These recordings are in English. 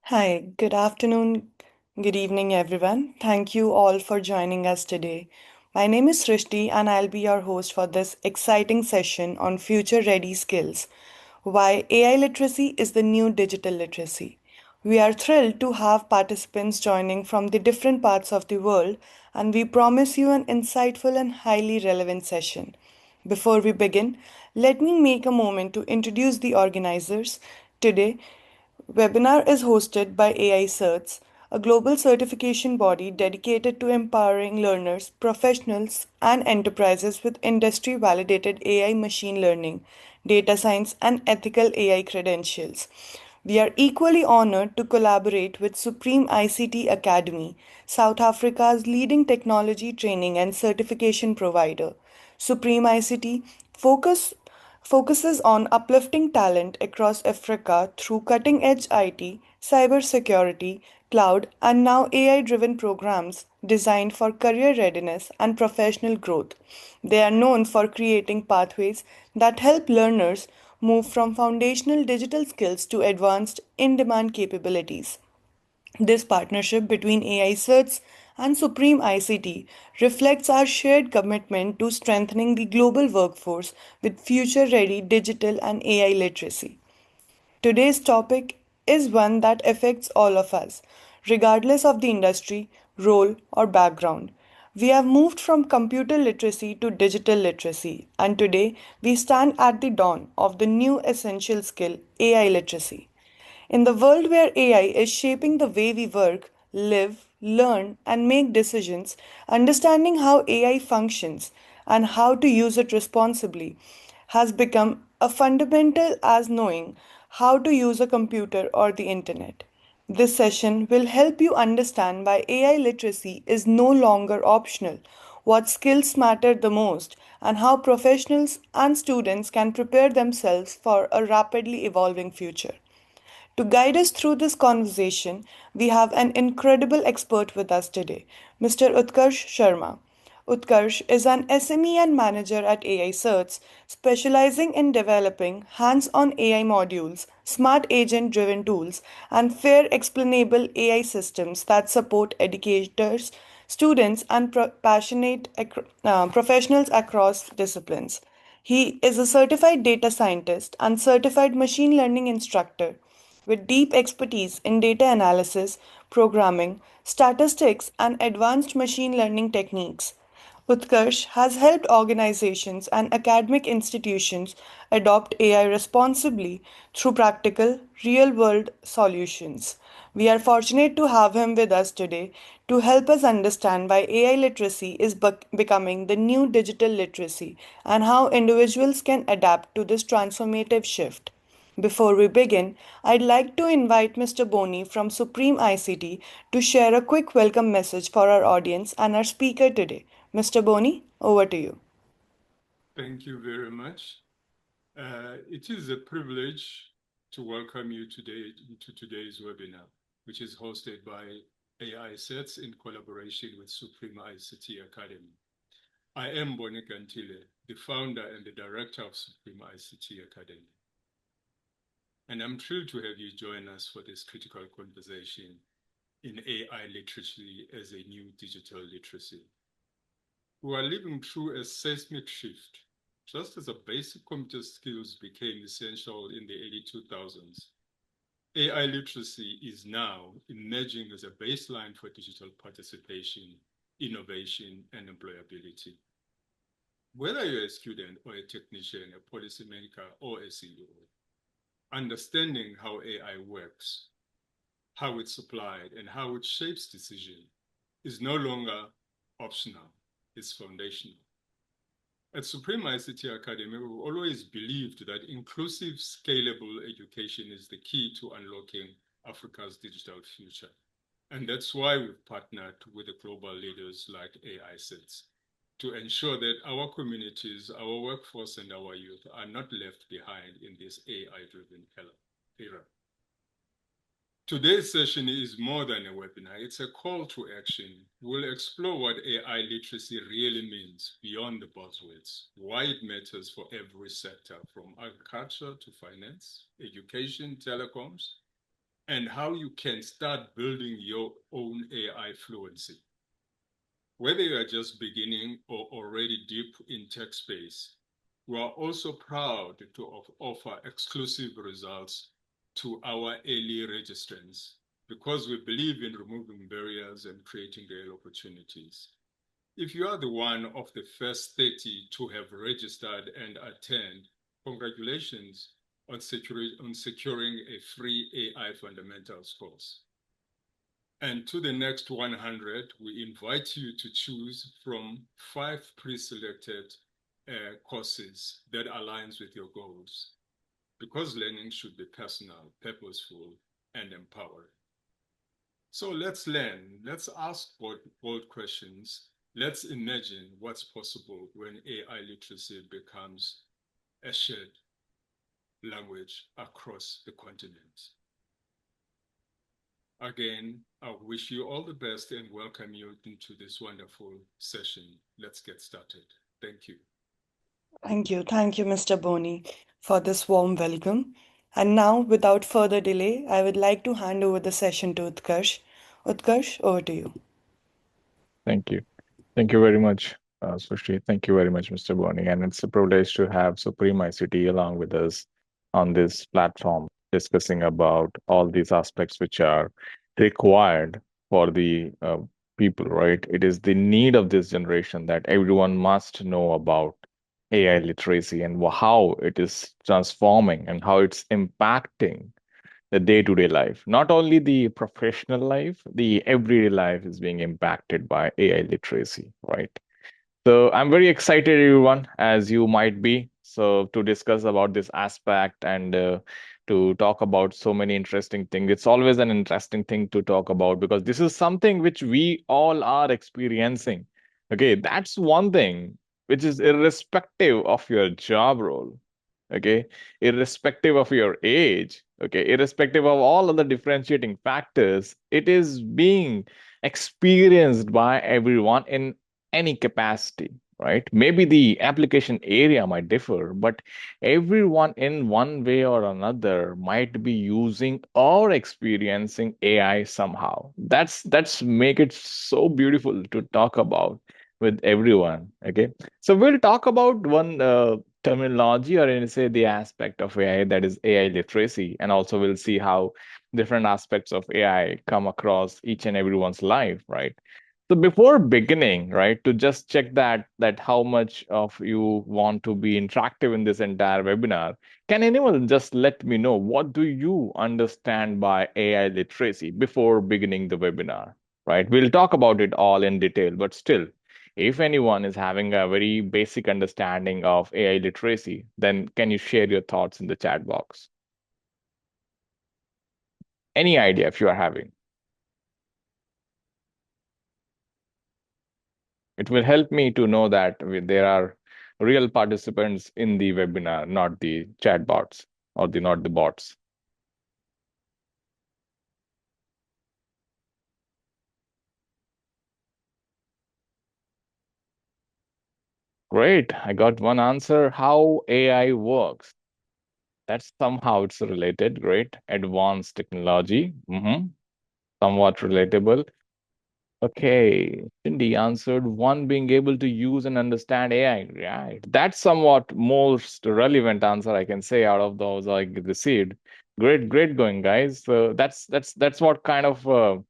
Hi, good afternoon, good evening, everyone. Thank you all for joining us today. My name is Srishti, and I'll be your host for this exciting session on future ready skills. Why AI literacy is the new digital literacy. We are thrilled to have participants joining from the different parts of the world, and we promise you an insightful and highly relevant session. Before we begin, let me make a moment to introduce the organizers. Today, webinar is hosted by AI CERTs, a global certification body dedicated to empowering learners, professionals, and enterprises with industry validated AI machine learning, data science, and ethical AI credentials. We are equally honored to collaborate with Supreme ICT Academy, South Africa's leading technology training and certification provider. Supreme ICT focuses on uplifting talent across Africa through cutting edge IT, cybersecurity, cloud, and now AI driven programs designed for career readiness and professional growth. They are known for creating pathways that help learners move from foundational digital skills to advanced in demand capabilities. This partnership between AI CERTs and Supreme ICT reflects our shared commitment to strengthening the global workforce with future ready digital and AI literacy. Today's topic is one that affects all of us, regardless of the industry, role, or background. We have moved from computer literacy to digital literacy, and today we stand at the dawn of the new essential skill, AI literacy. In the world where AI is shaping the way we work, live, learn, and make decisions, understanding how AI functions and how to use it responsibly has become as fundamental as knowing how to use a computer or the internet. This session will help you understand why AI literacy is no longer optional, what skills matter the most, and how professionals and students can prepare themselves for a rapidly evolving future. To guide us through this conversation, we have an incredible expert with us today, Mr. Utkarsh Sharma. Utkarsh is an SME and manager at AI CERTs, specializing in developing hands on AI modules, smart agent driven tools, and fair explainable AI systems that support educators, students, and professionals across disciplines. He is a certified data scientist and certified machine learning instructor with deep expertise in data analysis, programming, statistics, and advanced machine learning techniques. Utkarsh has helped organizations and academic institutions adopt AI responsibly through practical, real world solutions. We are fortunate to have him with us today to help us understand why AI literacy is becoming the new digital literacy and how individuals can adapt to this transformative shift. Before we begin, I'd like to invite Mr. Boni from Supreme ICT to share a quick welcome message for our audience and our speaker today. Mr. Boni, over to you. Thank you very much. It is a privilege to welcome you today to today's webinar, which is hosted by AI Sets in collaboration with Supreme ICT Academy. I am Boni Gantile, the founder and the director of Supreme ICT Academy. And I'm thrilled to have you join us for this critical conversation in AI literacy as a new digital literacy. We are living through a seismic shift. Just as basic computer skills became essential in the early 2000s, AI literacy is now emerging as a baseline for digital participation, innovation, and employability. Whether you're a student or a technician, a policymaker, or a CEO, understanding how AI works, how it's applied, and how it shapes decision is no longer optional, it's foundational. At Supreme ICT Academy, we've always believed that inclusive, scalable education is the key to unlocking Africa's digital future. And that's why we've partnered with the global leaders like AI CERTs to ensure that our communities, our workforce, and our youth are not left behind in this AI-driven era. Today's session is more than a webinar, it's a call to action. We'll explore what AI literacy really means beyond the buzzwords, why it matters for every sector, from agriculture to finance, education, telecoms, and how you can start building your own AI fluency. Whether you are just beginning or already deep in tech space, we are also proud to offer exclusive results to our early registrants because we believe in removing barriers and creating real opportunities. If you are the one of the first 30 to have registered and attend, congratulations on securing a free AI fundamentals course. And to the next 100, we invite you to choose from 5 pre-selected courses that aligns with your goals, because learning should be personal, purposeful, and empowering. So let's learn. Let's ask bold questions. Let's imagine what's possible when AI literacy becomes a shared language across the continent. Again, I wish you all the best and welcome you into this wonderful session. Let's get started. Thank you. Thank you, Mr. Boni, for this warm welcome. And now, without further delay, I would like to hand over the session to Utkarsh. Utkarsh, over to you. Thank you. Thank you very much, Srushti. Thank you very much, Mr. Boni. And it's a privilege to have Supreme ICT along with us on this platform, discussing about all these aspects which are required for the people, right? It is the need of this generation that everyone must know about AI literacy and how it is transforming and how it's impacting the day-to-day life. Not only the professional life, the everyday life is being impacted by AI literacy, right? So I'm very excited, everyone, as you might be. So to discuss about this aspect and to talk about so many interesting things. It's always an interesting thing to talk about because this is something which we all are experiencing. Okay, that's one thing which is irrespective of your job role. Okay, irrespective of your age. Okay, irrespective of all of the differentiating factors, it is being experienced by everyone in any capacity, right? Maybe the application area might differ, but everyone in one way or another might be using or experiencing AI somehow. That's make it so beautiful to talk about with everyone. Okay, so we'll talk about one terminology or say the aspect of AI that is AI literacy, and also we'll see how different aspects of AI come across each and everyone's life, right? So before beginning, right, to just check that how much of you want to be interactive in this entire webinar, can anyone just let me know what do you understand by AI literacy before beginning the webinar, right? We'll talk about it all in detail, but still, if anyone is having a very basic understanding of AI literacy, then can you share your thoughts in the chat box? Any idea if you are having? It will help me to know that there are real participants in the webinar, not the chat bots or the not the bots. Great, I got one answer. How AI works. That's somehow it's related. Great. Advanced technology. Somewhat relatable. Okay, Cindy answered one being able to use and understand AI. Right. That's somewhat most relevant answer I can say out of those I received. Great going, guys. So that's what kind of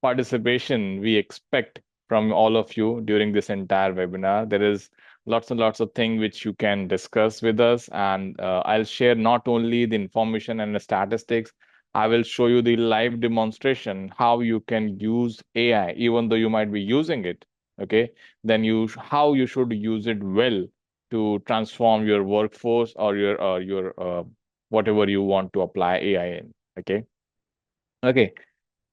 participation we expect from all of you during this entire webinar. There is lots and lots of things which you can discuss with us, and I'll share not only the information and the statistics. I will show you the live demonstration how you can use AI, even though you might be using it. Okay, then how you should use it well to transform your workforce or your whatever you want to apply AI in. Okay, okay.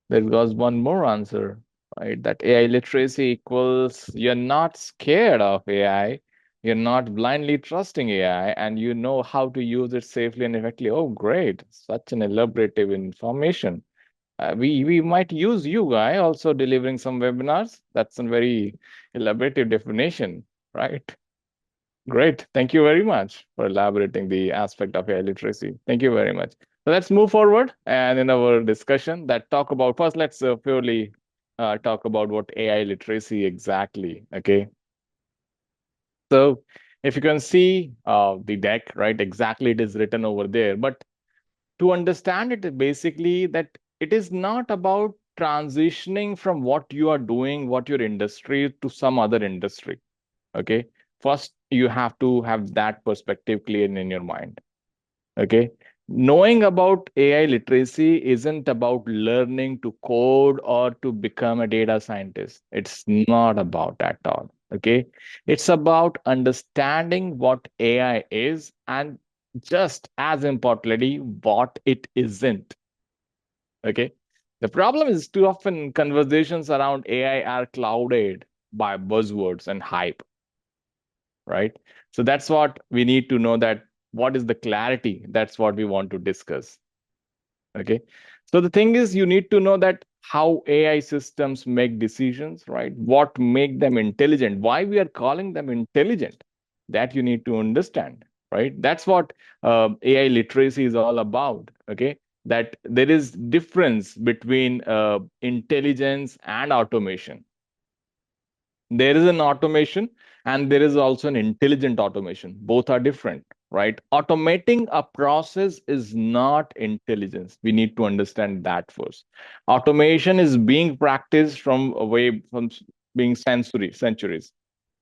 There was one more answer, right? That AI literacy equals you're not scared of AI, you're not blindly trusting AI, and you know how to use it safely and effectively. Oh, great! Such an elaborative information. We might use you, guy, also delivering some webinars. That's a very elaborative definition, right? Great. Thank you very much for elaborating the aspect of AI literacy. Thank you very much. So let's move forward and in our discussion that talk about first, let's purely talk about what AI literacy exactly. Okay. So if you can see the deck, right, exactly it is written over there. But to understand it, basically, that it is not about transitioning from what you are doing, what your industry to some other industry. Okay. First, you have to have that perspective clear in your mind. Okay. Knowing about AI literacy isn't about learning to code or to become a data scientist. It's not about at all. Okay. It's about understanding what AI is and just as importantly, what it isn't. Okay. The problem is too often conversations around AI are clouded by buzzwords and hype, right? So that's what we need to know, that what is the clarity? That's what we want to discuss. Okay. So the thing is, you need to know that how AI systems make decisions, right? What make them intelligent? Why we are calling them intelligent? That you need to understand, right? That's what AI literacy is all about. Okay. That there is difference between intelligence and automation. There is an automation and there is also an intelligent automation. Both are different, right? Automating a process is not intelligence. We need to understand that first. Automation is being practiced from away from being centuries.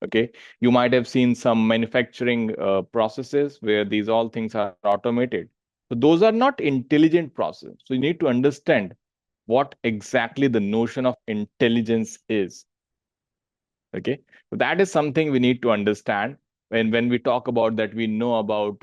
Okay. You might have seen some manufacturing processes where these all things are automated. So those are not intelligent processes. So you need to understand what exactly the notion of intelligence is. Okay. So that is something we need to understand when we talk about that. We know about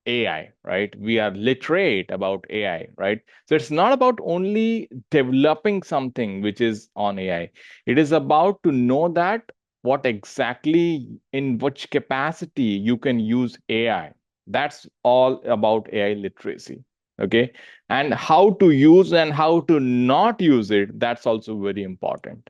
AI, right? We are literate about AI, right? So it's not about only developing something which is on AI. It is about to know that what exactly in which capacity you can use AI. That's all about AI literacy. Okay. And how to use and how to not use it, that's also very important.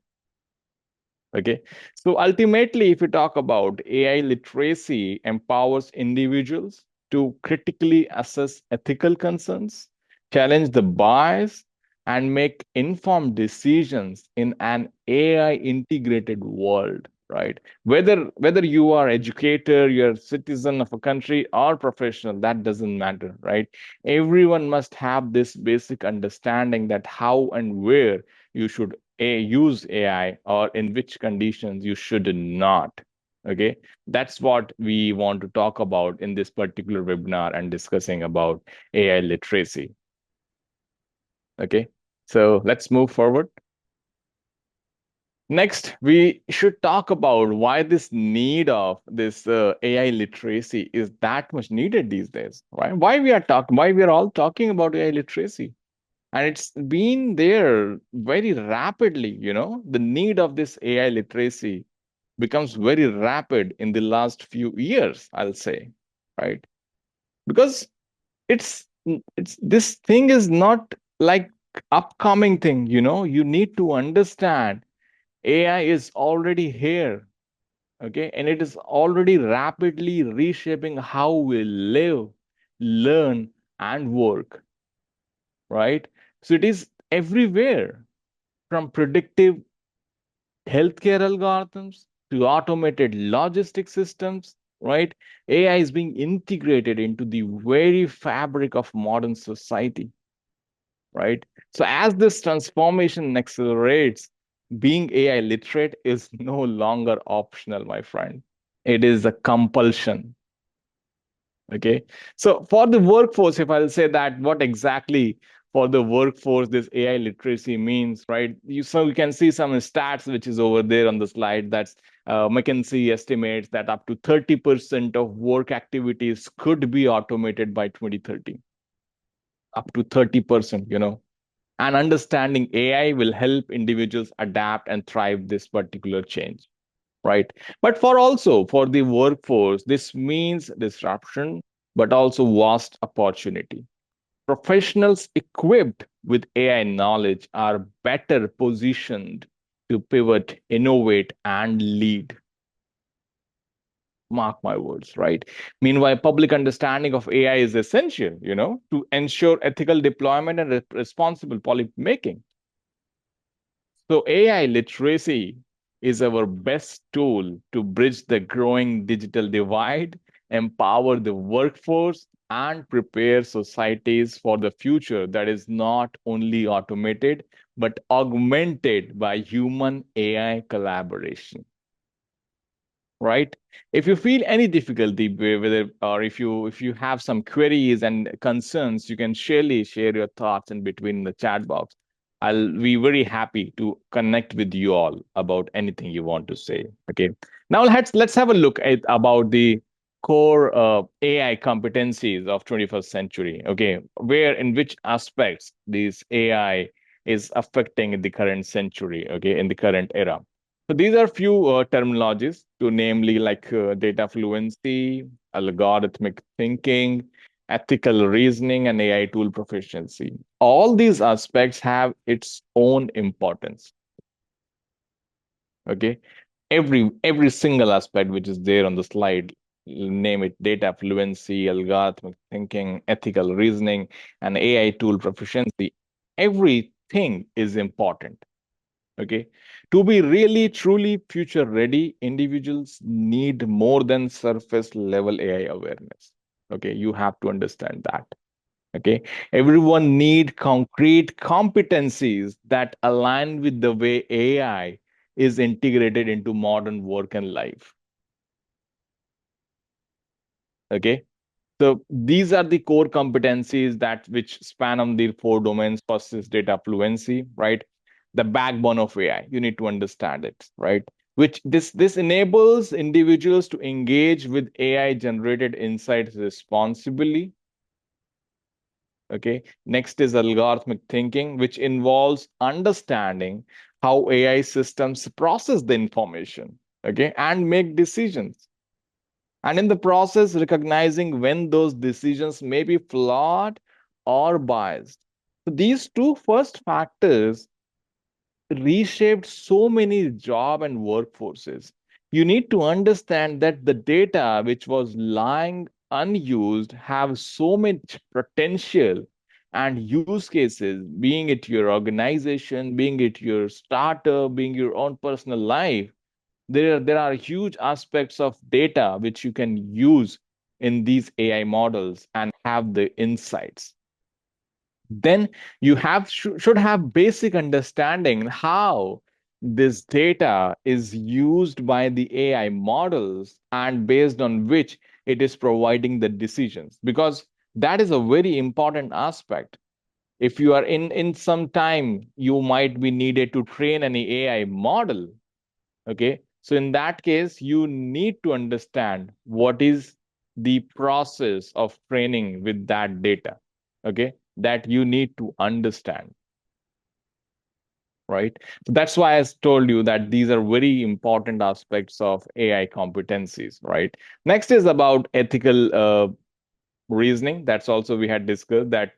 Okay. So ultimately, if we talk about AI literacy empowers individuals to critically assess ethical concerns, challenge the bias, and make informed decisions in an AI integrated world, right? Whether you are educator, you're a citizen of a country or professional, that doesn't matter, right? Everyone must have this basic understanding that how and where you should use AI or in which conditions you should not. Okay, that's what we want to talk about in this particular webinar and discussing about AI literacy. Okay, so let's move forward. Next, we should talk about why this need of this AI literacy is that much needed these days. Right? Why we are all talking about AI literacy, and it's been there very rapidly. The need of this AI literacy becomes very rapid in the last few years, I'll say, right? Because it's this thing is not like upcoming thing. You need to understand AI is already here. Okay, and it is already rapidly reshaping how we live, learn, and work, right? So it is everywhere, from predictive healthcare algorithms to automated logistic systems, right? AI is being integrated into the very fabric of modern society, right? So as this transformation accelerates, being AI literate is no longer optional, my friend. It is a compulsion. Okay. So for the workforce, if I'll say that, what exactly for the workforce this AI literacy means, right? So you can see some stats which is over there on the slide. That's McKinsey estimates that up to 30% of work activities could be automated by 2030. Up to 30%, And understanding AI will help individuals adapt and thrive this particular change, right? But for the workforce, this means disruption, but also vast opportunity. Professionals equipped with AI knowledge are better positioned to pivot, innovate, and lead. Mark my words, right? Meanwhile, public understanding of AI is essential, to ensure ethical deployment and responsible policy making. So AI literacy is our best tool to bridge the growing digital divide, empower the workforce, and prepare societies for the future that is not only automated, but augmented by human AI collaboration. Right? If you feel any difficulty with it, or if you have some queries and concerns, you can surely share your thoughts in between the chat box. I'll be very happy to connect with you all about anything you want to say. Okay. Now let's have a look at about the core AI competencies of 21st century. Okay, where in which aspects these AI is affecting the current century. Okay, in the current era. So these are few terminologies to namely like data fluency, algorithmic thinking, ethical reasoning, and AI tool proficiency. All these aspects have its own importance. Okay, every single aspect which is there on the slide, name it data fluency, algorithmic thinking, ethical reasoning, and AI tool proficiency. Everything is important. Okay. To be really, truly future ready, individuals need more than surface level AI awareness. Okay. You have to understand that. Okay. Everyone need concrete competencies that align with the way AI is integrated into modern work and life. Okay. So these are the core competencies that which span on the four domains. First is data fluency, right? The backbone of AI. You need to understand it, right? Which this enables individuals to engage with AI generated insights responsibly. Okay. Next is algorithmic thinking, which involves understanding how AI systems process the information, okay, and make decisions, and in the process recognizing when those decisions may be flawed or biased. So these two first factors reshaped so many job and workforces. You need to understand that the data which was lying unused have so much potential and use cases, being it your organization, being it your startup, being your own personal life. There are huge aspects of data which you can use in these AI models and have the insights. Then you should have basic understanding how this data is used by the AI models and based on which it is providing the decisions, because that is a very important aspect. If you are in some time, you might be needed to train any AI model. Okay. So in that case, you need to understand what is the process of training with that data. Okay. That you need to understand. Right. So that's why I told you that these are very important aspects of AI competencies. Right. Next is about ethical reasoning. That's also we had discussed that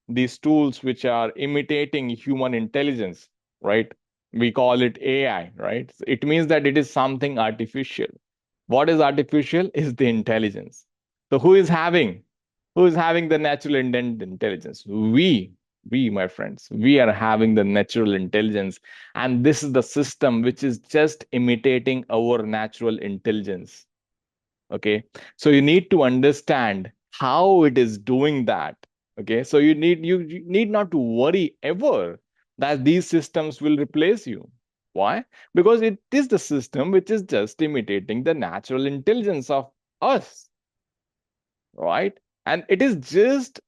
these tools which are imitating human intelligence, right? We call it AI, right? So it means that it is something artificial. What is artificial is the intelligence. So who is having the natural intelligence? We, my friends, we are having the natural intelligence, and this is the system which is just imitating our natural intelligence. Okay, so you need to understand how it is doing that. Okay, so you need not to worry ever that these systems will replace you. Why? Because it is the system which is just imitating the natural intelligence of us, right? And it is just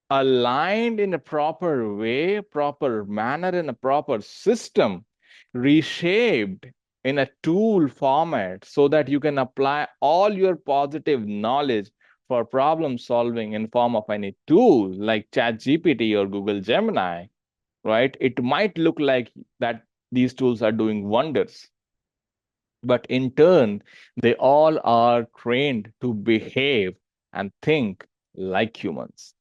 aligned in a proper way, proper manner, in a proper system, reshaped in a tool format so that you can apply all your positive knowledge for problem solving in form of any tool like ChatGPT or Google Gemini, right? It might look like that these tools are doing wonders, but in turn, they all are trained to behave and think like humans.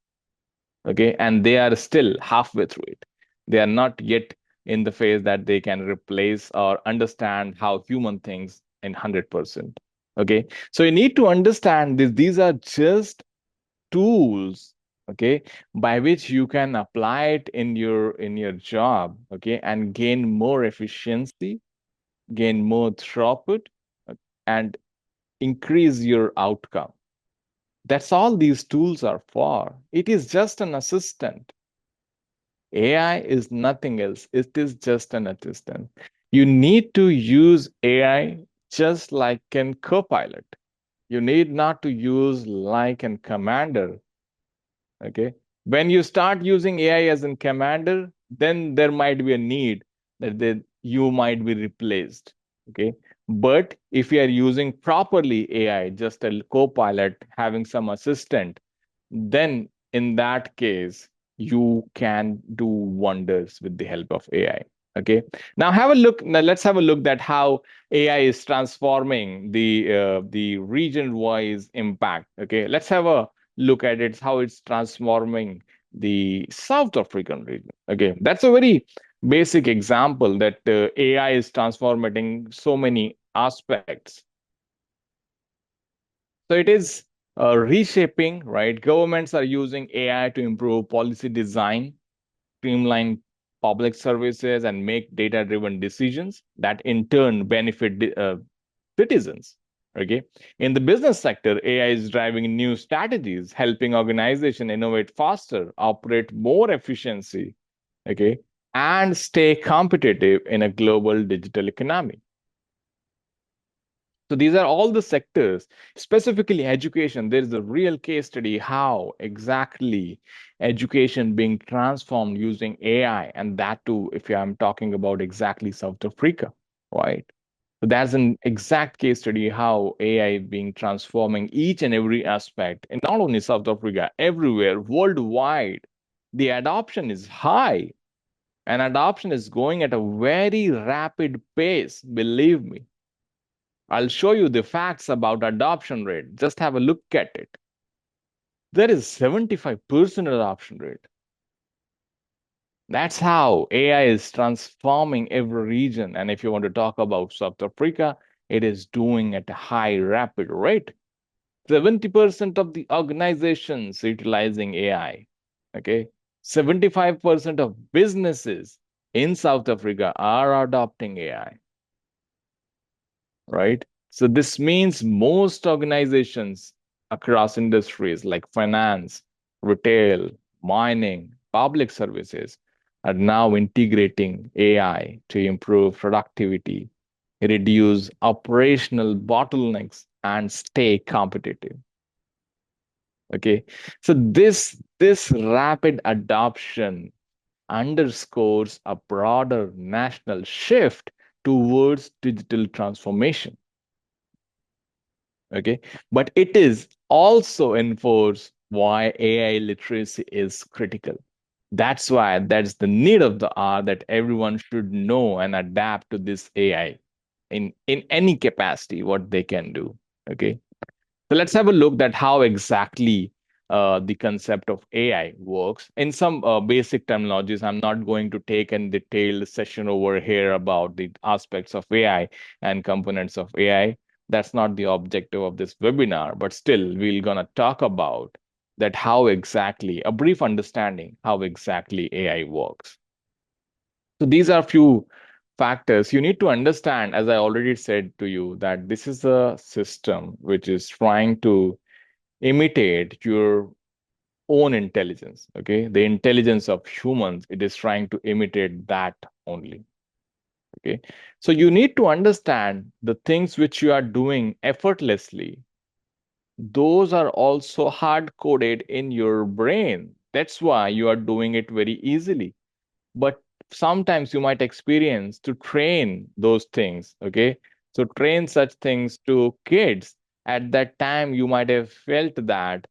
Okay, and they are still halfway through it. They are not yet in the phase that they can replace or understand how human thinks in 100%. Okay, so you need to understand this. These are just tools, okay, by which you can apply it in your job, okay, and gain more efficiency, gain more throughput, and increase your outcome. That's all these tools are for. It is just an assistant. AI is nothing else. It is just an assistant. You need to use AI just like an copilot. You need not to use like an commander. Okay. When you start using AI as a commander, then there might be a need that you might be replaced. Okay. But if you are using properly AI, just a co-pilot, having some assistant, then in that case, you can do wonders with the help of AI. Okay. Now have a look. Now let's have a look at how AI is transforming the region-wise impact. Okay. Let's have a look at it, how it's transforming the South African region. Okay. That's a very basic example that AI is transforming so many aspects. So it is reshaping, right? Governments are using AI to improve policy design, streamline public services, and make data driven decisions that in turn benefit citizens. Okay. In the business sector, AI is driving new strategies, helping organizations innovate faster, operate more efficiency, okay, and stay competitive in a global digital economy. So these are all the sectors, specifically education. There is a real case study how exactly education being transformed using AI, and that too, if I'm talking about exactly South Africa, right? So that's an exact case study how AI being transforming each and every aspect, and not only South Africa, everywhere, worldwide. The adoption is high, and adoption is going at a very rapid pace, believe me. I'll show you the facts about adoption rate. Just have a look at it. There is 75% adoption rate. That's how AI is transforming every region. And if you want to talk about South Africa, it is doing at a high, rapid rate. 70% of the organizations utilizing AI. Okay. 75% of businesses in South Africa are adopting AI. Right? So this means most organizations across industries like finance, retail, mining, public services are now integrating AI to improve productivity, reduce operational bottlenecks, and stay competitive. Okay. So this rapid adoption underscores a broader national shift towards digital transformation. Okay, but it is also enforced why AI literacy is critical. That's why that's the need of the hour that everyone should know and adapt to this AI in any capacity what they can do. Okay, so let's have a look at how exactly the concept of AI works. In some basic terminologies, I'm not going to take a detailed session over here about the aspects of AI and components of AI. That's not the objective of this webinar, but still, we're gonna talk about that how exactly, a brief understanding how exactly AI works. So these are a few factors you need to understand, as I already said to you, that this is a system which is trying to imitate your own intelligence. Okay, the intelligence of humans, it is trying to imitate that only. Okay, so you need to understand the things which you are doing effortlessly, those are also hard coded in your brain. That's why you are doing it very easily. But sometimes you might experience to train those things. Okay, so train such things to kids. At that time you might have felt that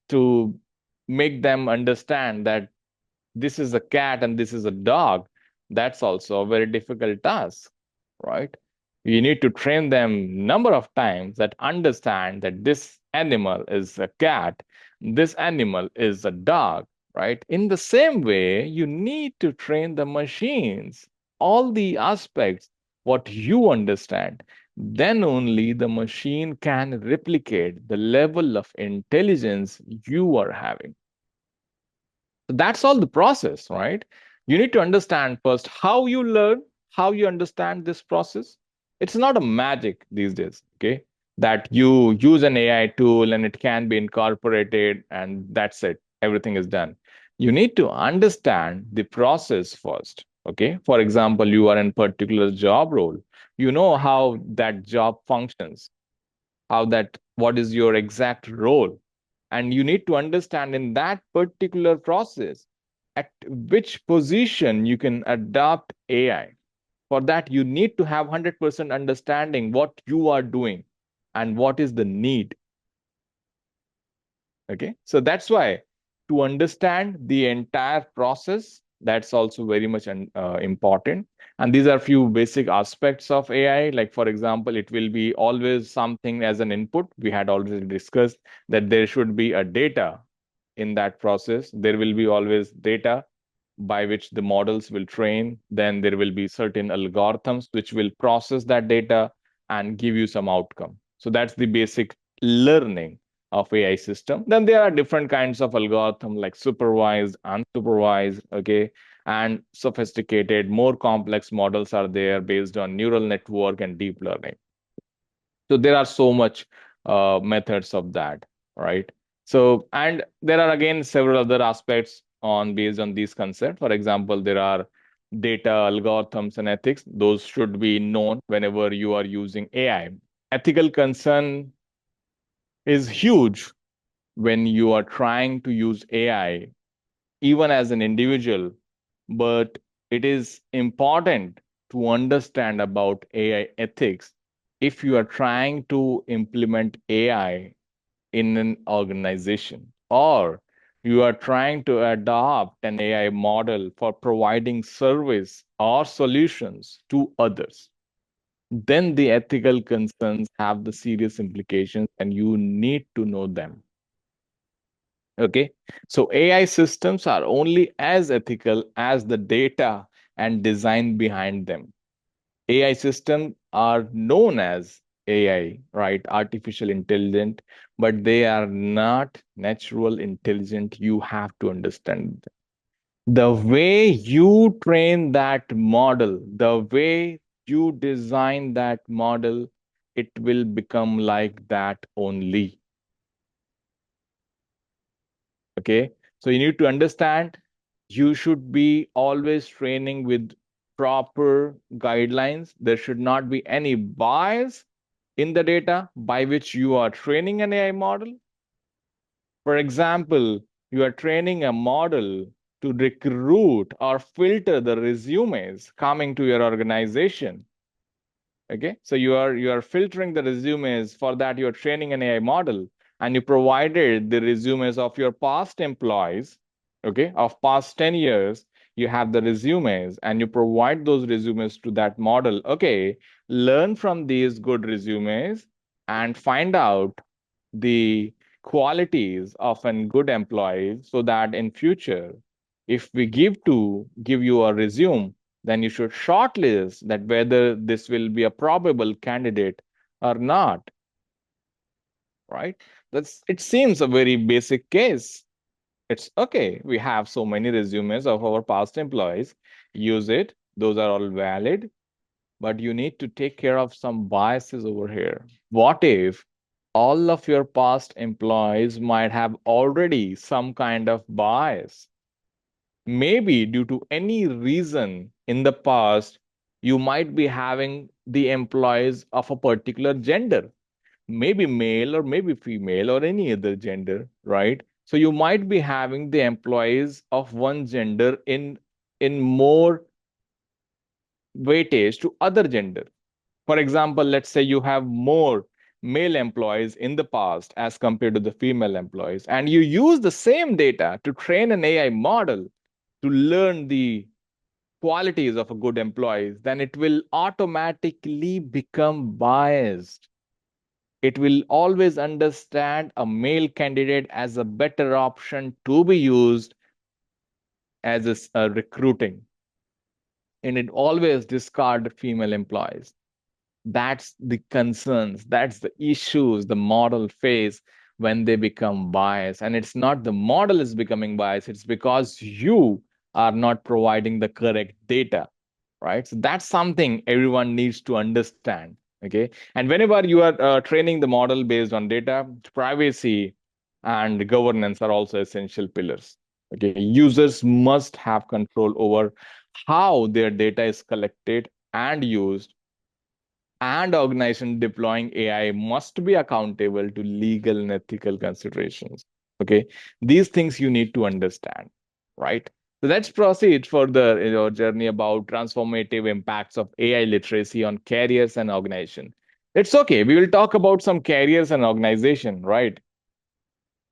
to make them understand that this is a cat and this is a dog, that's also a very difficult task, right? You need to train them number of times that understand that this animal is a cat, this animal is a dog, right? In the same way, you need to train the machines, all the aspects, what you understand. then only the machine can replicate the level of intelligence you are having. So that's all the process, right? You need to understand first how you learn, how you understand this process. It's not a magic these days, okay? That you use an AI tool and it can be incorporated and that's it. Everything is done. You need to understand the process first, okay? For example, you are in particular job role. You know how that job functions, how that what is your exact role, and you need to understand in that particular process at which position you can adopt AI. For that you need to have 100% understanding what you are doing and what is the need. Okay, so that's why to understand the entire process, that's also very much important. And these are few basic aspects of AI. Like for example, it will be always something as an input. We had already discussed that there should be a data in that process. There will be always data by which the models will train. Then there will be certain algorithms which will process that data and give you some outcome. So that's the basic learning of AI system. Then there are different kinds of algorithm like supervised, unsupervised, okay, and sophisticated, more complex models are there based on neural network and deep learning. So there are so much methods of that, right? So, and there are again several other aspects on based on these concepts. For example, there are data algorithms and ethics. Those should be known whenever you are using AI. Ethical concern is huge when you are trying to use AI, even as an individual, but it is important to understand about AI ethics if you are trying to implement AI in an organization or you are trying to adopt an AI model for providing service or solutions to others. Then the ethical concerns have the serious implications and you need to know them. Okay, so AI systems are only as ethical as the data and design behind them. AI systems are known as AI, right? Artificial intelligent, but they are not natural intelligent. You have to understand the way you train that model, the way you design that model, it will become like that only. Okay, so you need to understand you should be always training with proper guidelines. There should not be any bias in the data by which you are training an AI model. For example, you are training a model to recruit or filter the resumes coming to your organization. Okay, so you are filtering the resumes. For that you're training an AI model and you provided the resumes of your past employees, okay, of past 10 years. You have the resumes and you provide those resumes to that model. Okay, learn from these good resumes and find out the qualities of a good employee so that in future if we give you a resume, then you should shortlist that whether this will be a probable candidate or not, right? That's it seems a very basic case. It's okay, we have so many resumes of our past employees, use it, those are all valid, but you need to take care of some biases over here. What if all of your past employees might have already some kind of bias? Maybe due to any reason in the past, you might be having the employees of a particular gender, maybe male or maybe female or any other gender, right? So you might be having the employees of one gender in more weightage to other gender. For example, let's say you have more male employees in the past as compared to the female employees, and you use the same data to train an AI model to learn the qualities of a good employee, then it will automatically become biased. It will always understand a male candidate as a better option to be used as recruiting, and it always discard female employees. That's the concerns, that's the issues the model face when they become biased. And it's not the model is becoming biased, it's because you are not providing the correct data, right? So that's something everyone needs to understand. Okay. And whenever you are training the model based on data, privacy and governance are also essential pillars. Okay. Users must have control over how their data is collected and used, and organization deploying AI must be accountable to legal and ethical considerations. Okay, these things you need to understand, right? So let's proceed further in our journey about transformative impacts of AI literacy on careers and organization. It's okay. We will talk about some careers and organization, right?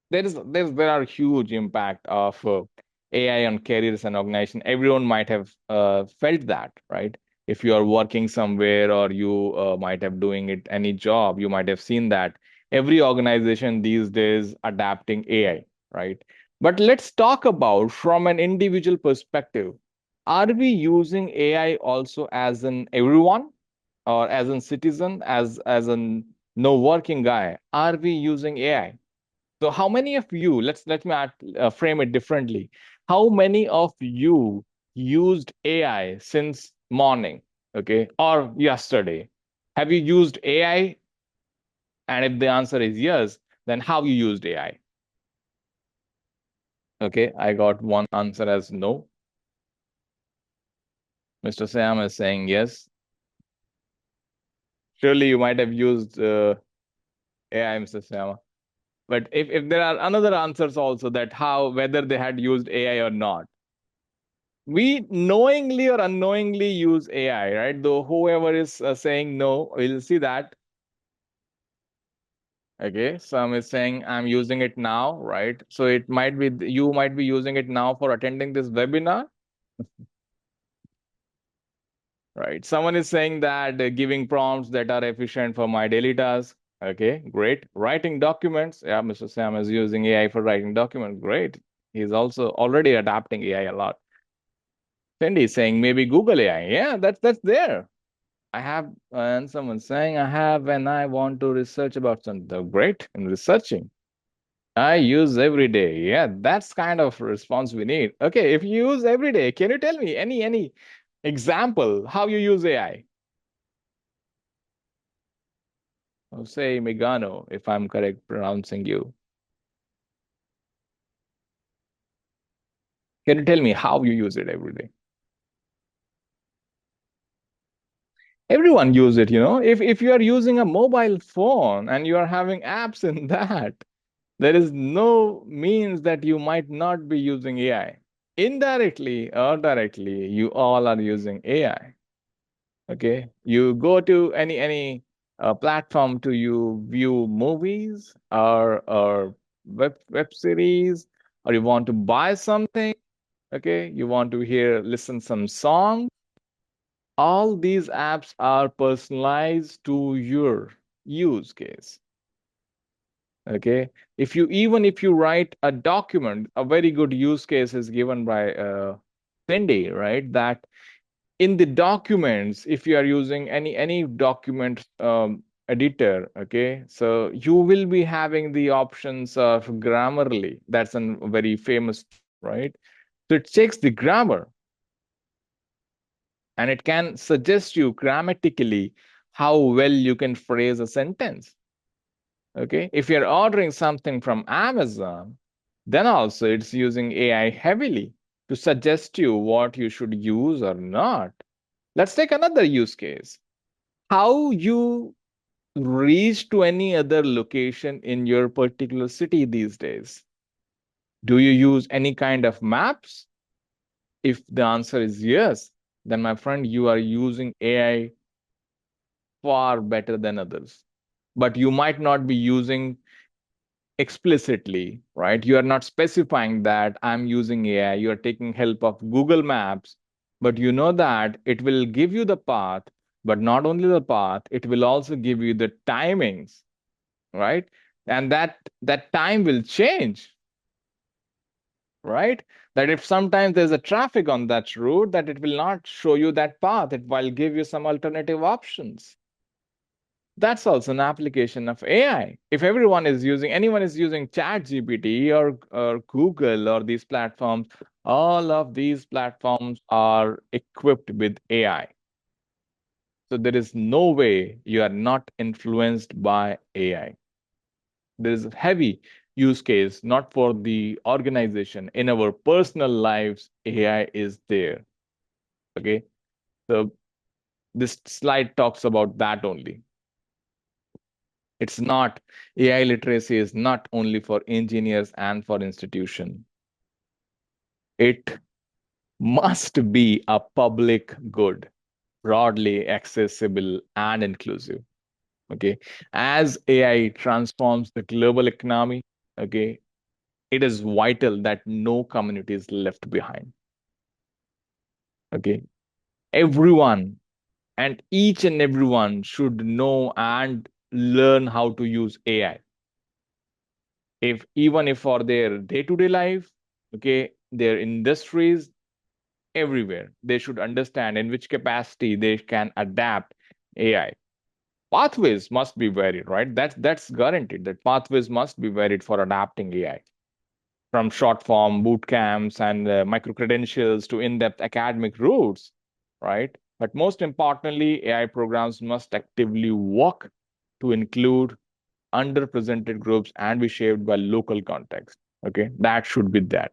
There are huge impact of AI on careers and organization. Everyone might have felt that, right? If you are working somewhere or you might have doing it any job, you might have seen that every organization these days adapting AI, right? But let's talk about from an individual perspective. Are we using AI also as an everyone or as a citizen, as a no working guy? Are we using AI? So how many of you, let me frame it differently. How many of you used AI since morning, okay, or yesterday? Have you used AI? And if the answer is yes, then how you used AI? Okay, I got one answer as no. Mr. Sam is saying yes. Surely you might have used AI, Mr. Sam. But if there are another answers also that how whether they had used AI or not, we knowingly or unknowingly use AI, right? Though whoever is saying no, we'll see that. Okay, some is saying I'm using it now, right? So it might be you might be using it now for attending this webinar, right? Someone is saying that giving prompts that are efficient for my daily tasks. Okay, great. Writing documents. Yeah, Mr. Sam is using AI for writing documents. Great. He's also already adapting AI a lot. Cindy is saying maybe Google AI. Yeah, that's there. I have, and someone saying I have, and I want to research about something. Great, I'm researching. I use every day. Yeah, that's kind of response we need. Okay, if you use every day, can you tell me any example how you use AI? Oh, say Megano, if I'm correct pronouncing you. Can you tell me how you use it every day? Everyone use it, you know. If you are using a mobile phone and you are having apps in that, there is no means that you might not be using AI. Indirectly or directly, you all are using AI. Okay, you go to any platform to you view movies or web series, or you want to buy something. Okay, you want to hear listen some song. All these apps are personalized to your use case. Okay, if you even if you write a document, a very good use case is given by Cindy, right? That in the documents, if you are using any document editor, okay, so you will be having the options of Grammarly. That's a very famous, right? So it checks the grammar and it can suggest you grammatically how well you can phrase a sentence. Okay, if you're ordering something from Amazon, then also it's using AI heavily to suggest you what you should use or not. Let's take another use case. How you reach to any other location in your particular city these days? Do you use any kind of maps? If the answer is yes, then my friend, you are using AI far better than others. But you might not be using explicitly, right? You are not specifying that I'm using AI. You are taking help of Google Maps, but you know that it will give you the path, but not only the path, it will also give you the timings, right? And that time will change, right? That if sometimes there's a traffic on that route, that it will not show you that path. It will give you some alternative options. That's also an application of AI. If anyone is using ChatGPT or Google or these platforms, all of these platforms are equipped with AI. So there is no way you are not influenced by AI. There is a heavy use case, not for the organization. In our personal lives, AI is there. Okay. So this slide talks about that only. It's not, AI literacy is not only for engineers and for institution. It must be a public good, broadly accessible and inclusive. Okay. As AI transforms the global economy, okay, it is vital that no community is left behind. Okay. Everyone and each and everyone should know and learn how to use AI. If even if for their day-to-day life, okay, their industries, everywhere, they should understand in which capacity they can adapt AI. Pathways must be varied, right? That's guaranteed that pathways must be varied for adapting AI. From short form boot camps and micro credentials to in-depth academic routes, right? But most importantly, AI programs must actively work to include underrepresented groups and be shaped by local context. Okay, that should be that,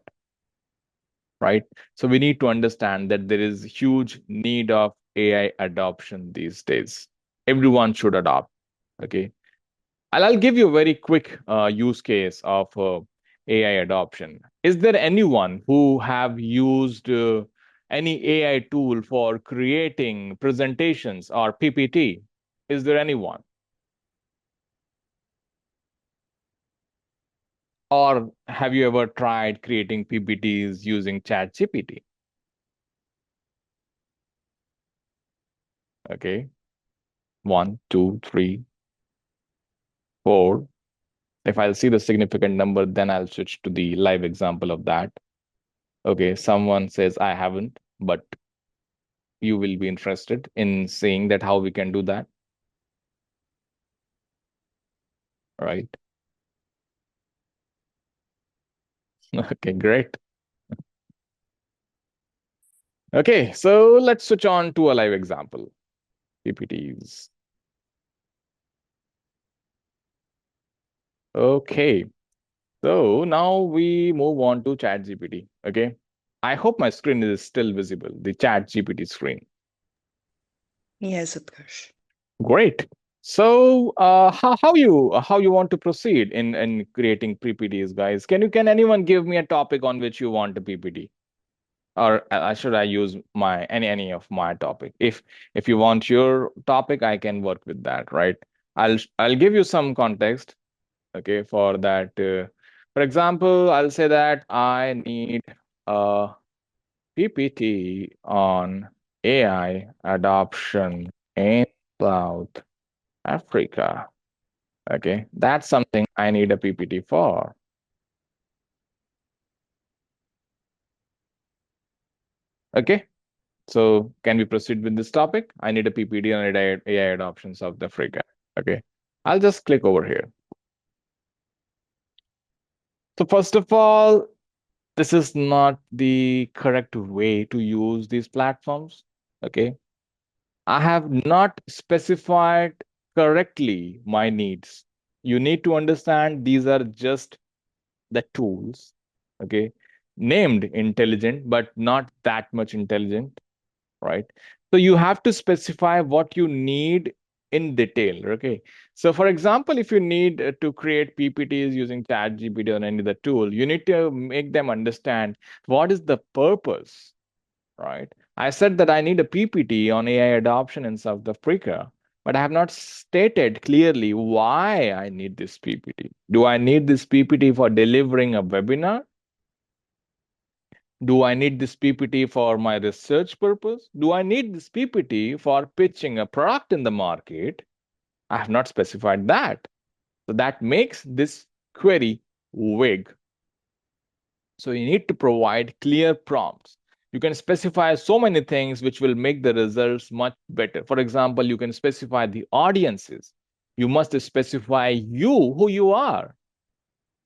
right? So we need to understand that there is huge need of AI adoption these days. Everyone should adopt. Okay, I'll give you a very quick use case of AI adoption. Is there anyone who have used any AI tool for creating presentations or PPT? Is there anyone? Or have you ever tried creating PPTs using ChatGPT? Okay, one, two, three, four. If I'll see the significant number, then I'll switch to the live example of that. Okay, someone says I haven't, but you will be interested in seeing that how we can do that. Right. Okay, great. Okay, so let's switch on to a live example. PPTs. Okay, so now we move on to ChatGPT. Okay, I hope my screen is still visible, the ChatGPT screen. Yes, Utkarsh. Great. So, how you want to proceed in creating PPTs, guys? Can anyone give me a topic on which you want a PPT? Or should I use my any of my topic? If you want your topic, I can work with that, right? I'll give you some context, okay, for that. For example, I'll say that I need a PPT on AI adoption in South Africa. Okay, that's something I need a PPT for. Okay, so can we proceed with this topic? I need a PPT on AI adoption South Africa. Okay, I'll just click over here. So first of all, this is not the correct way to use these platforms. Okay, I have not specified correctly my needs. You need to understand these are just the tools, okay, named intelligent, but not that much intelligent, right? So you have to specify what you need in detail, okay? So for example, if you need to create PPTs using ChatGPT or any other tool, you need to make them understand what is the purpose, right? I said that I need a PPT on AI adoption in South Africa, but I have not stated clearly why I need this PPT. Do I need this PPT for delivering a webinar? Do I need this PPT for my research purpose? Do I need this PPT for pitching a product in the market? I have not specified that. So that makes this query vague. So you need to provide clear prompts. You can specify so many things which will make the results much better. For example, you can specify the audiences. You must specify who you are.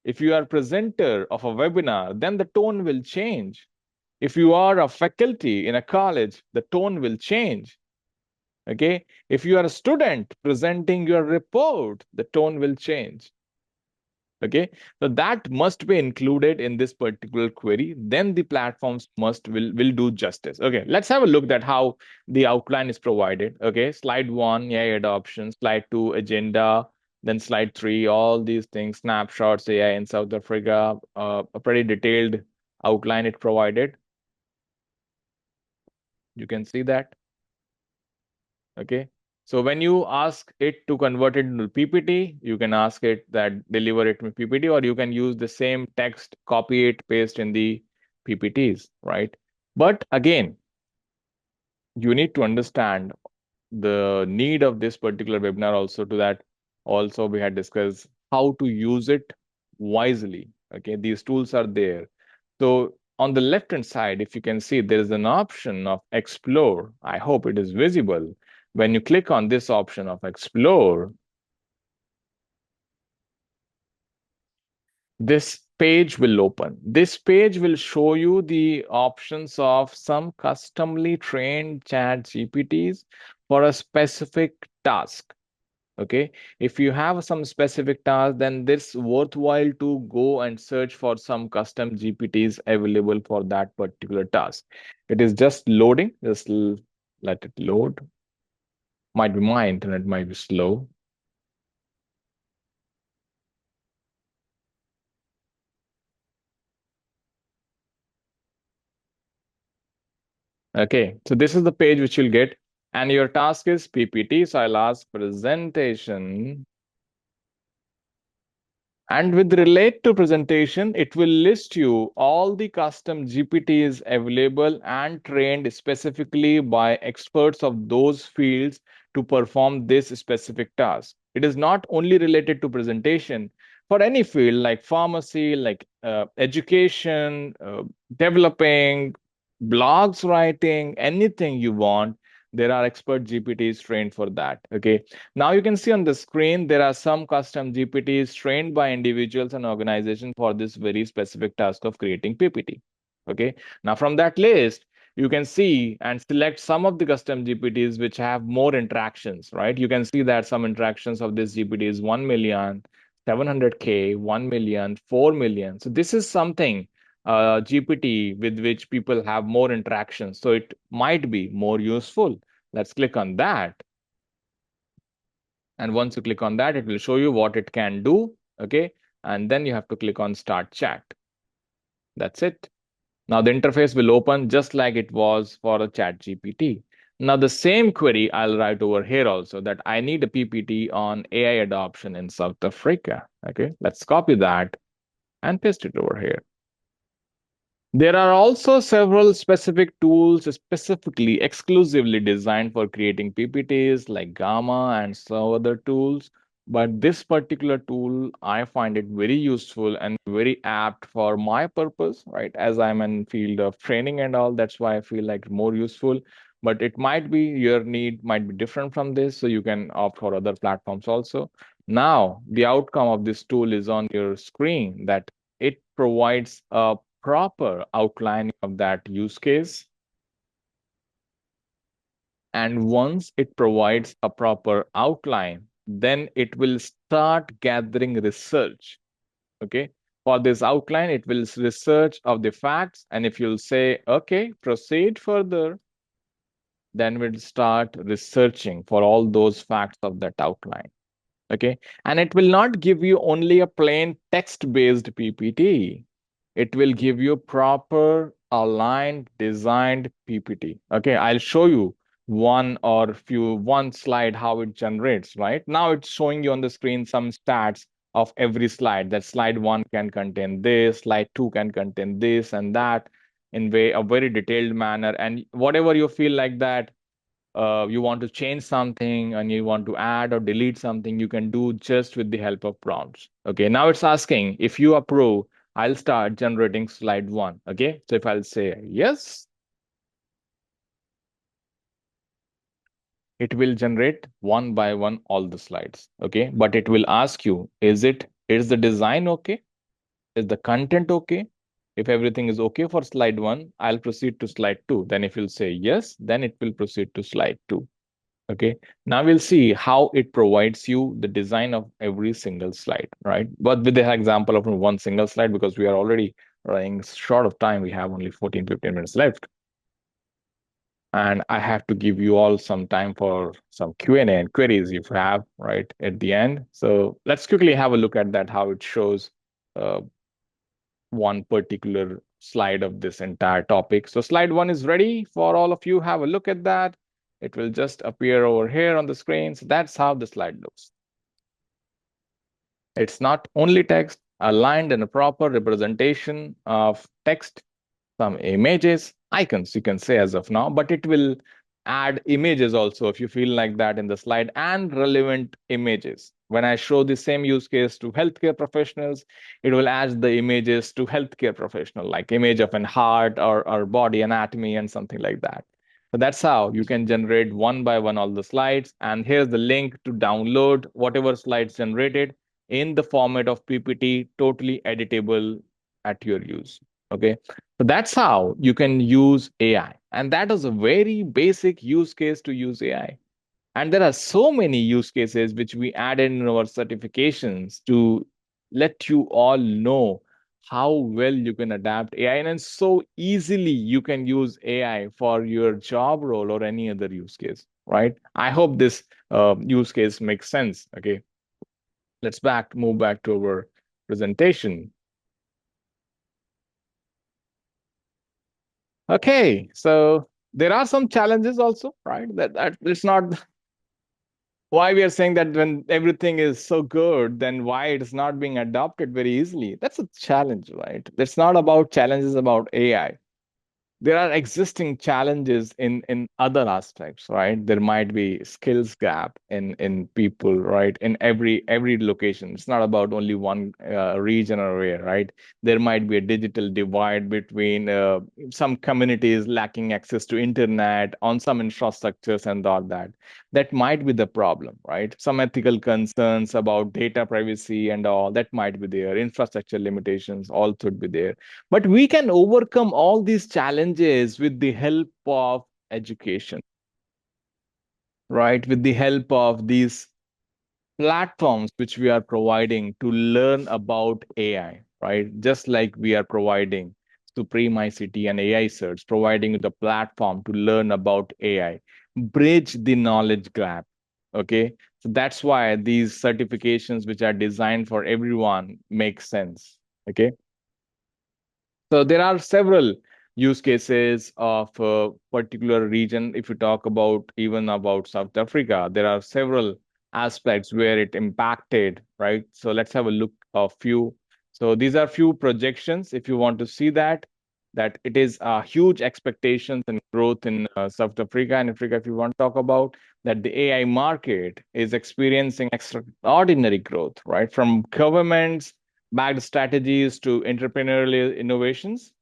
If you are presenter of a webinar, then the tone will change. If you are a faculty in a college, the tone will change. Okay. If you are a student presenting your report, the tone will change. Okay, so that must be included in this particular query. Then the platforms will do justice. Okay, let's have a look at how the outline is provided. Okay, slide 1, AI adoption, slide 2, agenda, then slide 3, all these things, snapshots, AI in South Africa, a pretty detailed outline it provided. You can see that. Okay. So when you ask it to convert it into PPT, you can ask it that deliver it in PPT, or you can use the same text, copy it, paste in the PPTs, right? But again, you need to understand the need of this particular webinar also to that. Also, we had discussed how to use it wisely. Okay, these tools are there. So on the left hand side, if you can see, there is an option of explore. I hope it is visible. When you click on this option of explore, this page will open. This page will show you the options of some customly trained chat GPTs for a specific task. Okay, if you have some specific task, then it's worthwhile to go and search for some custom GPTs available for that particular task. It is just loading. Just let it load. Might be my internet might be slow. Okay, so this is the page which you'll get, and your task is PPT. So I'll ask presentation. And with relate to presentation, it will list you all the custom GPTs available and trained specifically by experts of those fields to perform this specific task. It is not only related to presentation. For any field like pharmacy, like education, developing, blogs writing, anything you want, there are expert GPTs trained for that. Okay. Now you can see on the screen, there are some custom GPTs trained by individuals and organizations for this very specific task of creating PPT. Okay. Now from that list, you can see and select some of the custom GPTs which have more interactions, right? You can see that some interactions of this GPT is 1 million, 700K, 1 million, 4 million. So this is something GPT with which people have more interactions. So it might be more useful. Let's click on that. And once you click on that, it will show you what it can do. Okay. And then you have to click on start chat. That's it. Now the interface will open just like it was for a chat GPT. Now the same query I'll write over here also that I need a PPT on AI adoption in South Africa. Okay. Let's copy that and paste it over here. There are also several specific tools specifically exclusively designed for creating PPTs like Gamma and some other tools. But this particular tool, I find it very useful and very apt for my purpose, right? As I'm in field of training and all, that's why I feel like more useful. But it might be your need might be different from this, so you can opt for other platforms also. Now, the outcome of this tool is on your screen that it provides a proper outline of that use case. And once it provides a proper outline, then it will start gathering research. Okay. For this outline, it will research of the facts. And if you'll say, okay, proceed further, then we'll start researching for all those facts of that outline. Okay. And it will not give you only a plain text-based PPT. It will give you proper aligned designed PPT. Okay, I'll show you one slide how it generates, right? Now it's showing you on the screen some stats of every slide. That slide 1 can contain this, slide 2 can contain this and that in a very detailed manner. And whatever you feel like that, you want to change something and you want to add or delete something, you can do just with the help of prompts. Okay, now it's asking if you approve, I'll start generating slide 1. Okay, so if I'll say yes, it will generate one by one all the slides. Okay, but it will ask you, is the design okay? Is the content okay? If everything is okay for slide one, I'll proceed to slide two. Then if you'll say yes, then it will proceed to slide two. Okay, now we'll see how it provides you the design of every single slide, right? But with the example of one single slide, because we are already running short of time, we have only 14, 15 minutes left. And I have to give you all some time for some Q&A and queries if you have, right, at the end. So let's quickly have a look at that, how it shows uh, one particular slide of this entire topic. So slide one is ready for all of you. Have a look at that. It will just appear over here on the screen. So that's how the slide looks. It's not only text, aligned in a proper representation of text, some images, icons, you can say as of now, but it will add images also if you feel like that in the slide, and relevant images. When I show the same use case to healthcare professionals, it will add the images to healthcare professional, like image of an heart or body anatomy and something like that. So that's how you can generate one by one all the slides. And here's the link to download whatever slides generated in the format of PPT, totally editable at your use. Okay. So that's how you can use AI. And that is a very basic use case to use AI. And there are so many use cases which we added in our certifications to let you all know how well you can adapt AI. And then so easily you can use AI for your job role or any other use case, right? I hope this use case makes sense. Okay. Let's move back to our presentation. Okay, so there are some challenges also, right? That it's not why we are saying that when everything is so good, then why it is not being adopted very easily. That's a challenge, right? It's not about challenges about AI. There are existing challenges in other aspects, right? There might be skills gap in people, right? In every location. It's not about only one region or area, right? There might be a digital divide between some communities lacking access to internet on some infrastructures and all that. That might be the problem, right? Some ethical concerns about data privacy and all that might be there. Infrastructure limitations all should be there, but we can overcome all these challenges with the help of education, right? With the help of these platforms which we are providing to learn about AI, right? Just like we are providing Supreme ICT and AI CERTs, providing the platform to learn about AI, bridge the knowledge gap. Okay. So that's why these certifications, which are designed for everyone, make sense. Okay. So there are several use cases of a particular region. If you talk about even about South Africa, there are several aspects where it impacted, right? So let's have a look of few. So these are few projections. If you want to see that it is a huge expectations and growth in South Africa and Africa. If you want to talk about that, the AI market is experiencing extraordinary growth, right? From governments backed strategies to entrepreneurial innovations,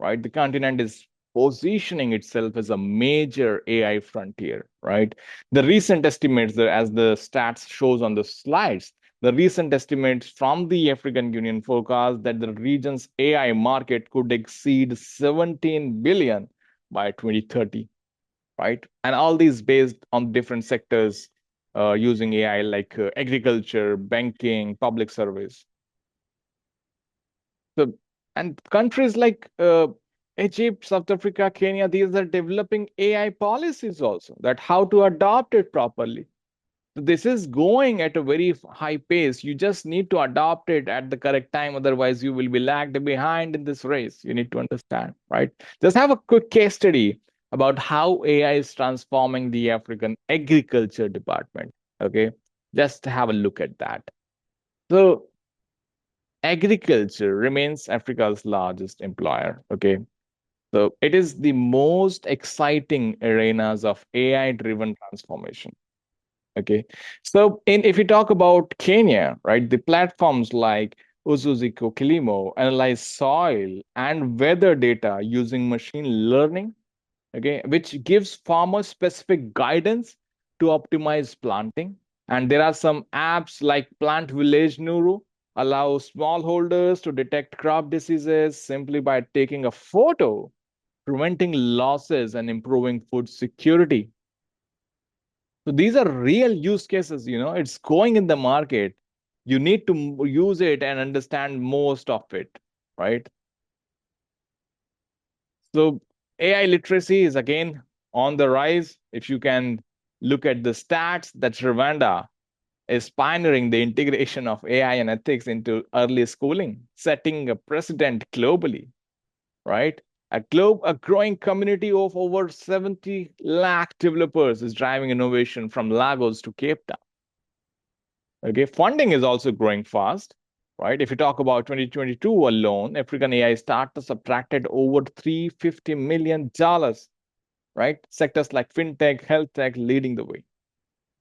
right? The continent is positioning itself as a major AI frontier, right? The recent estimates, as the stats shows on the slides, the recent estimates from the African Union forecast that the region's AI market could exceed 17 billion by 2030, right? And all these based on different sectors using AI like agriculture, banking, public service. So, and countries like Egypt, South Africa, Kenya, these are developing AI policies also, that how to adopt it properly. So this is going at a very high pace. You just need to adopt it at the correct time. Otherwise, you will be lagged behind in this race. You need to understand, right? Just have a quick case study about how AI is transforming the African agriculture department. Okay. Just have a look at that. So agriculture remains Africa's largest employer. Okay. So it is the most exciting arenas of AI driven transformation. Okay. So if you talk about Kenya, right, the platforms like Uzuziko Kilimo analyze soil and weather data using machine learning, okay, which gives farmers specific guidance to optimize planting. And there are some apps like Plant Village Nuru allow smallholders to detect crop diseases simply by taking a photo, preventing losses and improving food security. So these are real use cases, it's going in the market. You need to use it and understand most of it, right? So AI literacy is again on the rise. If you can look at the stats, that Rwanda is pioneering the integration of AI and ethics into early schooling, setting a precedent globally, right? A growing community of over 70 lakh developers is driving innovation from Lagos to Cape Town. Okay, funding is also growing fast, right? If you talk about 2022 alone, African AI startups subtracted over $350 million, right? Sectors like fintech, health tech leading the way.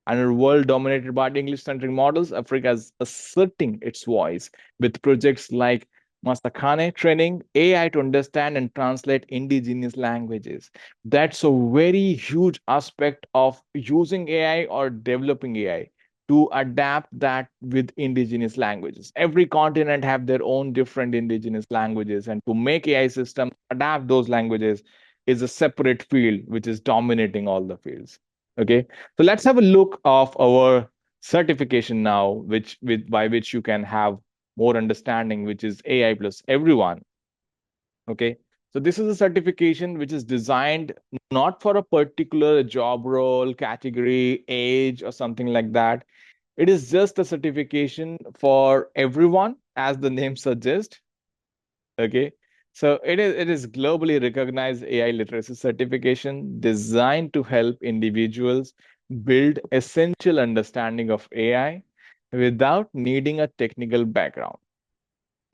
And in a world dominated by English-centric models, Africa is asserting its voice with projects like Masakane training AI to understand and translate indigenous languages. That's a very huge aspect of using AI or developing AI to adapt that with indigenous languages. Every continent have their own different indigenous languages, and to make AI systems adapt those languages is a separate field which is dominating all the fields. Okay, so let's have a look of our certification now, by which you can have more understanding, which is AI plus everyone. Okay, so this is a certification which is designed not for a particular job role, category, age, or something like that. It is just a certification for everyone, as the name suggests. Okay, so it is globally recognized AI literacy certification designed to help individuals build essential understanding of AI without needing a technical background.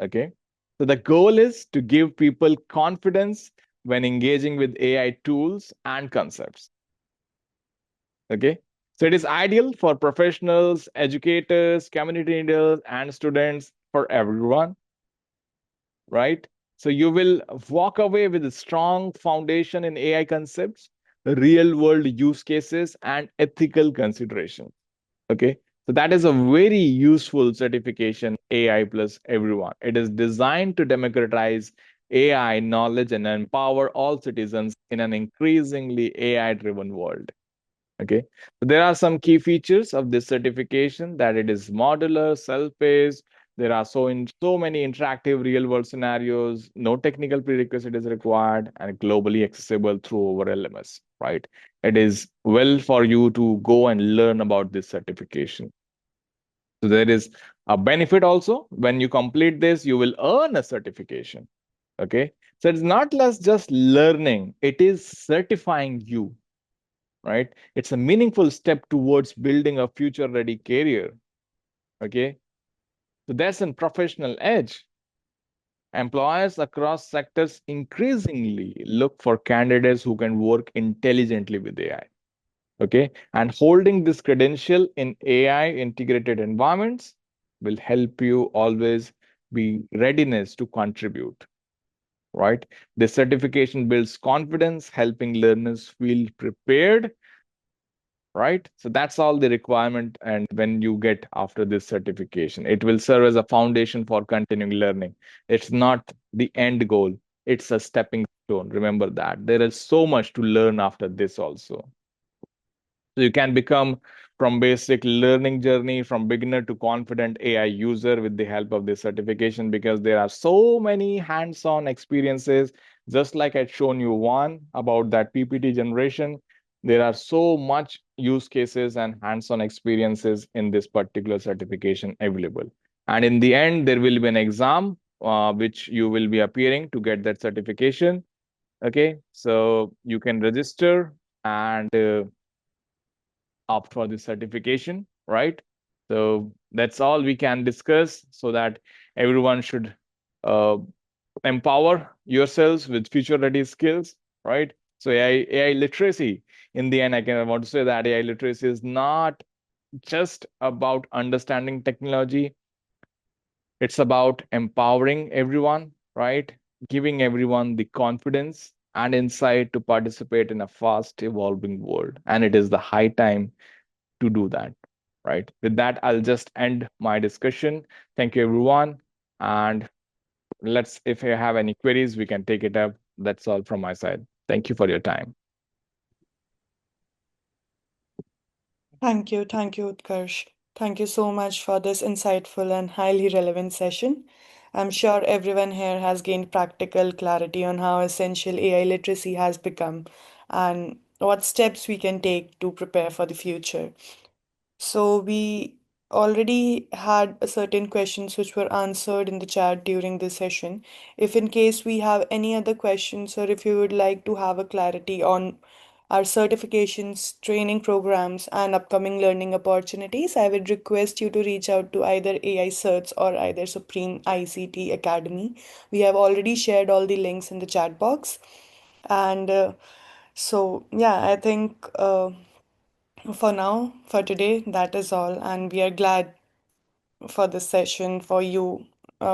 Okay, so the goal is to give people confidence when engaging with AI tools and concepts. Okay, so it is ideal for professionals, educators, community leaders, and students, for everyone, right? So you will walk away with a strong foundation in AI concepts, real world use cases, and ethical consideration. Okay. So that is a very useful certification, AI plus everyone. It is designed to democratize AI knowledge and empower all citizens in an increasingly AI driven world. Okay. So there are some key features of this certification: that it is modular, self-paced. There are so many interactive real-world scenarios. No technical prerequisite is required, and globally accessible through our LMS. Right. It is well for you to go and learn about this certification. So there is a benefit also. When you complete this, you will earn a certification. Okay. So it's not less just learning; it is certifying you, right? It's a meaningful step towards building a future ready career. Okay. So that's a professional edge. Employers across sectors increasingly look for candidates who can work intelligently with AI. Okay. And holding this credential in AI integrated environments will help you always be readiness to contribute. Right. The certification builds confidence, helping learners feel prepared, right? So that's all the requirement. And when you get after this certification, it will serve as a foundation for continuing learning. It's not the end goal, it's a stepping stone. Remember that there is so much to learn after this also. So you can become from basic learning journey from beginner to confident AI user with the help of this certification, because there are so many hands-on experiences. Just like I'd shown you one about that PPT generation, there are so much use cases and hands-on experiences in this particular certification available. And in the end, there will be an exam which you will be appearing to get that certification. Okay, so you can register and opt for this certification, right? So that's all we can discuss, so that everyone should uh, empower yourselves with future ready skills, right? So AI literacy, in the end, I want to say that AI literacy is not just about understanding technology. It's about empowering everyone, right? Giving everyone the confidence and insight to participate in a fast evolving world. And it is the high time to do that, right? With that, I'll just end my discussion. Thank you, everyone. And if you have any queries, we can take it up. That's all from my side. Thank you for your time. Thank you, Utkarsh. Thank you so much for this insightful and highly relevant session. I'm sure everyone here has gained practical clarity on how essential AI literacy has become and what steps we can take to prepare for the future. So we already had a certain questions which were answered in the chat during this session. If in case we have any other questions or if you would like to have a clarity on our certifications, training programs, and upcoming learning opportunities, I would request you to reach out to either AI CERTs or either Supreme ICT Academy. We have already shared all the links in the chat box. And yeah, I think for now, for today, that is all. And we are glad for this session, for you,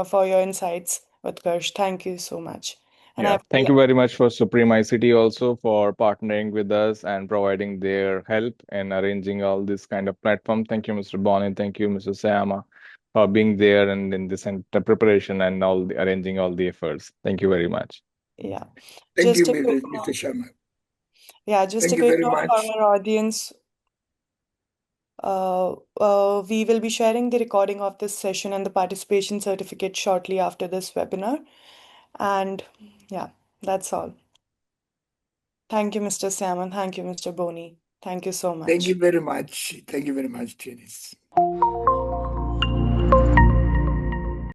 for your insights, Utkarsh. Thank you so much. And I Yeah, would thank you very much for Supreme ICT also for partnering with us and providing their help in arranging all this kind of platform. Thank you, Mr. Boni. Thank you, Mr. Sayama, for being there and in this preparation and arranging all the efforts. Thank you very much. yeah. Thank you, Just a quick Mr. Sharma. yeah, just a Thank you quick very note for much. our audience. We will be sharing the recording of this session and the participation certificate shortly after this webinar. And yeah, that's all. Thank you, Mr. Salmon. Thank you, Mr. Boni. Thank you so Thank you much. very much. Thank you very much, Janice.